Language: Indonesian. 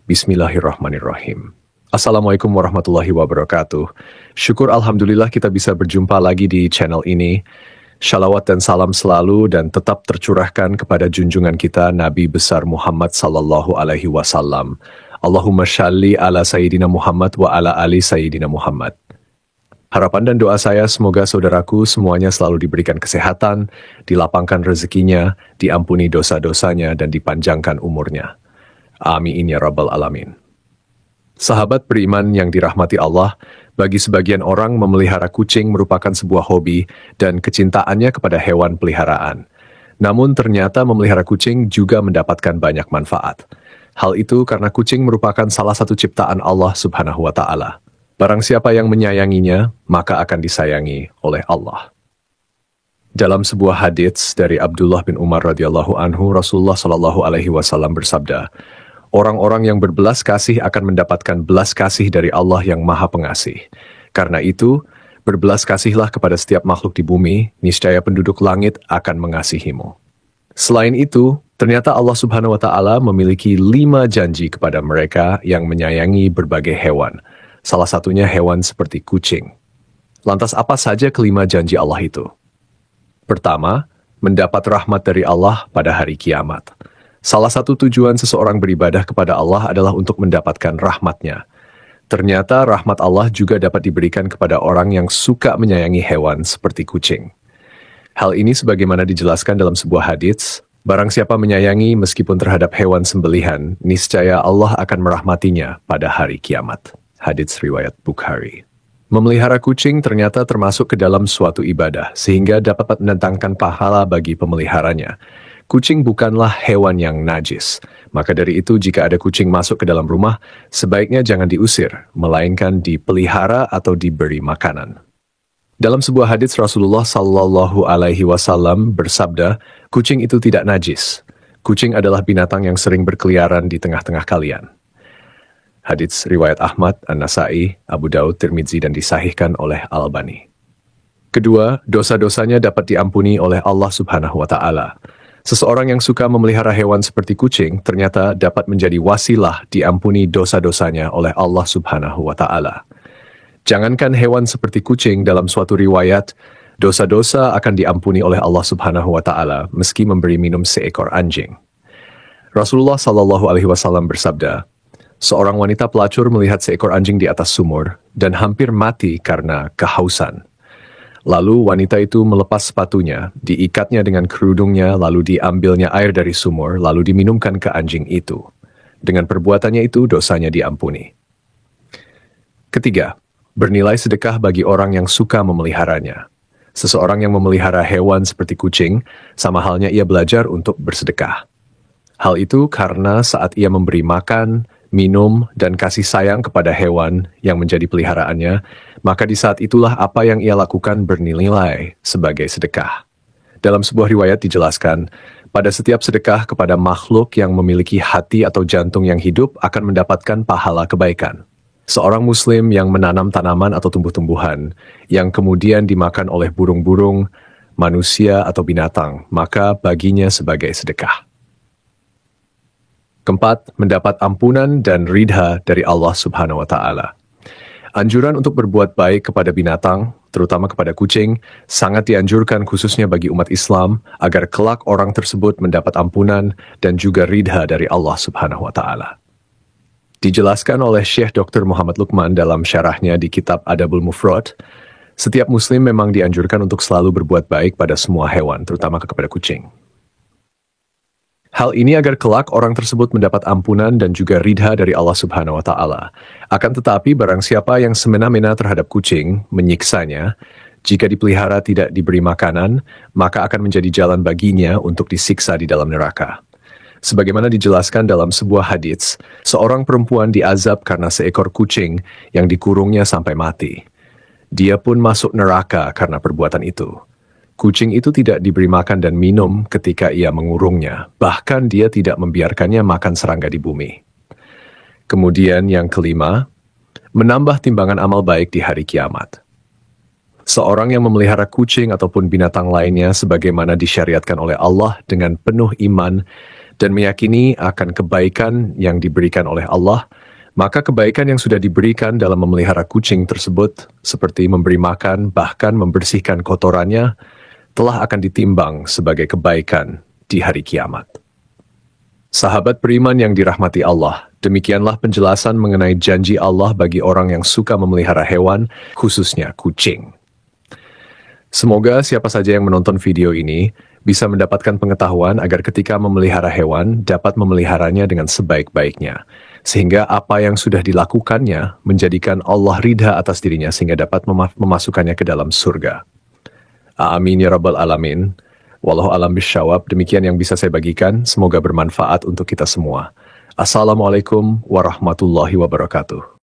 Bismillahirrahmanirrahim. Assalamualaikum warahmatullahi wabarakatuh. Syukur Alhamdulillah kita bisa berjumpa lagi di channel ini. Shalawat dan salam selalu dan tetap tercurahkan kepada junjungan kita Nabi besar Muhammad sallallahu alaihi wasallam. Allahumma shalli ala Sayyidina Muhammad wa ala ali Sayyidina Muhammad. Harapan dan doa saya semoga saudaraku semuanya selalu diberikan kesehatan, dilapangkan rezekinya, diampuni dosa-dosanya dan dipanjangkan umurnya. Amin ya rabbal alamin. Sahabat beriman yang dirahmati Allah, bagi sebagian orang memelihara kucing merupakan sebuah hobi dan kecintaannya kepada hewan peliharaan. Namun ternyata memelihara kucing juga mendapatkan banyak manfaat. Hal itu karena kucing merupakan salah satu ciptaan Allah Subhanahu wa Ta'ala. Barang siapa yang menyayanginya, maka akan disayangi oleh Allah. Dalam sebuah hadits dari Abdullah bin Umar radhiyallahu anhu, Rasulullah shallallahu alaihi wasallam bersabda, orang-orang yang berbelas kasih akan mendapatkan belas kasih dari Allah yang Maha Pengasih. Karena itu, berbelas kasihlah kepada setiap makhluk di bumi, niscaya penduduk langit akan mengasihimu. Selain itu, ternyata Allah Subhanahu wa Ta'ala memiliki 5 janji kepada mereka yang menyayangi berbagai hewan. Salah satunya hewan seperti kucing. Lantas apa saja kelima janji Allah itu? Pertama, mendapat rahmat dari Allah pada hari kiamat. Salah satu tujuan seseorang beribadah kepada Allah adalah untuk mendapatkan rahmat-Nya. Ternyata rahmat Allah juga dapat diberikan kepada orang yang suka menyayangi hewan seperti kucing. Hal ini sebagaimana dijelaskan dalam sebuah hadits, barang siapa menyayangi meskipun terhadap hewan sembelihan, niscaya Allah akan merahmatinya pada hari kiamat. Hadits riwayat Bukhari. Memelihara kucing ternyata termasuk ke dalam suatu ibadah, sehingga dapat mendatangkan pahala bagi pemeliharanya. Kucing bukanlah hewan yang najis. Maka dari itu jika ada kucing masuk ke dalam rumah, sebaiknya jangan diusir, melainkan dipelihara atau diberi makanan. Dalam sebuah hadits Rasulullah sallallahu alaihi wasallam bersabda, kucing itu tidak najis. Kucing adalah binatang yang sering berkeliaran di tengah-tengah kalian. Hadits riwayat Ahmad, An-Nasai, Abu Daud, Tirmidzi dan disahihkan oleh Al-Albani. Kedua, dosa-dosanya dapat diampuni oleh Allah Subhanahu wa Ta'ala. Seseorang yang suka memelihara hewan seperti kucing ternyata dapat menjadi wasilah diampuni dosa-dosanya oleh Allah Subhanahu wa Ta'ala. Jangankan hewan seperti kucing, dalam suatu riwayat, dosa-dosa akan diampuni oleh Allah Subhanahu wa Ta'ala meski memberi minum seekor anjing. Rasulullah sallallahu alaihi wasallam bersabda, seorang wanita pelacur melihat seekor anjing di atas sumur dan hampir mati karena kehausan. Lalu wanita itu melepas sepatunya, diikatnya dengan kerudungnya, lalu diambilnya air dari sumur, lalu diminumkan ke anjing itu. Dengan perbuatannya itu, dosanya diampuni. Ketiga, bernilai sedekah bagi orang yang suka memeliharanya. Seseorang yang memelihara hewan seperti kucing, sama halnya ia belajar untuk bersedekah. Hal itu karena saat ia memberi makan, minum, dan kasih sayang kepada hewan yang menjadi peliharaannya, maka di saat itulah apa yang ia lakukan bernilai sebagai sedekah. Dalam sebuah riwayat dijelaskan, pada setiap sedekah kepada makhluk yang memiliki hati atau jantung yang hidup akan mendapatkan pahala kebaikan. Seorang muslim yang menanam tanaman atau tumbuh-tumbuhan, yang kemudian dimakan oleh burung-burung, manusia atau binatang, maka baginya sebagai sedekah. Keempat, mendapat ampunan dan ridha dari Allah Subhanahu wa Ta'ala. Anjuran untuk berbuat baik kepada binatang, terutama kepada kucing, sangat dianjurkan khususnya bagi umat Islam agar kelak orang tersebut mendapat ampunan dan juga ridha dari Allah Subhanahu wa Ta'ala. Dijelaskan oleh Syekh Dr. Muhammad Luqman dalam syarahnya di kitab Adabul Mufrad, setiap muslim memang dianjurkan untuk selalu berbuat baik pada semua hewan, terutama kepada kucing. Hal ini agar kelak orang tersebut mendapat ampunan dan juga ridha dari Allah Subhanahu wa Ta'ala. Akan tetapi barang siapa yang semena-mena terhadap kucing, menyiksanya, jika dipelihara tidak diberi makanan, maka akan menjadi jalan baginya untuk disiksa di dalam neraka. Sebagaimana dijelaskan dalam sebuah hadits, seorang perempuan diazab karena seekor kucing yang dikurungnya sampai mati. Dia pun masuk neraka karena perbuatan itu. Kucing itu tidak diberi makan dan minum ketika ia mengurungnya, bahkan dia tidak membiarkannya makan serangga di bumi. Kemudian yang kelima, menambah timbangan amal baik di hari kiamat. Seorang yang memelihara kucing ataupun binatang lainnya sebagaimana disyariatkan oleh Allah dengan penuh iman dan meyakini akan kebaikan yang diberikan oleh Allah, maka kebaikan yang sudah diberikan dalam memelihara kucing tersebut, seperti memberi makan, bahkan membersihkan kotorannya, telah akan ditimbang sebagai kebaikan di hari kiamat. Sahabat beriman yang dirahmati Allah, demikianlah penjelasan mengenai janji Allah bagi orang yang suka memelihara hewan, khususnya kucing. Semoga siapa saja yang menonton video ini bisa mendapatkan pengetahuan agar ketika memelihara hewan dapat memeliharanya dengan sebaik-baiknya, sehingga apa yang sudah dilakukannya menjadikan Allah ridha atas dirinya sehingga dapat memasukkannya ke dalam surga. Amin ya rabbal alamin. Wallahu alam bisyawab. Demikian yang bisa saya bagikan. Semoga bermanfaat untuk kita semua. Assalamualaikum warahmatullahi wabarakatuh.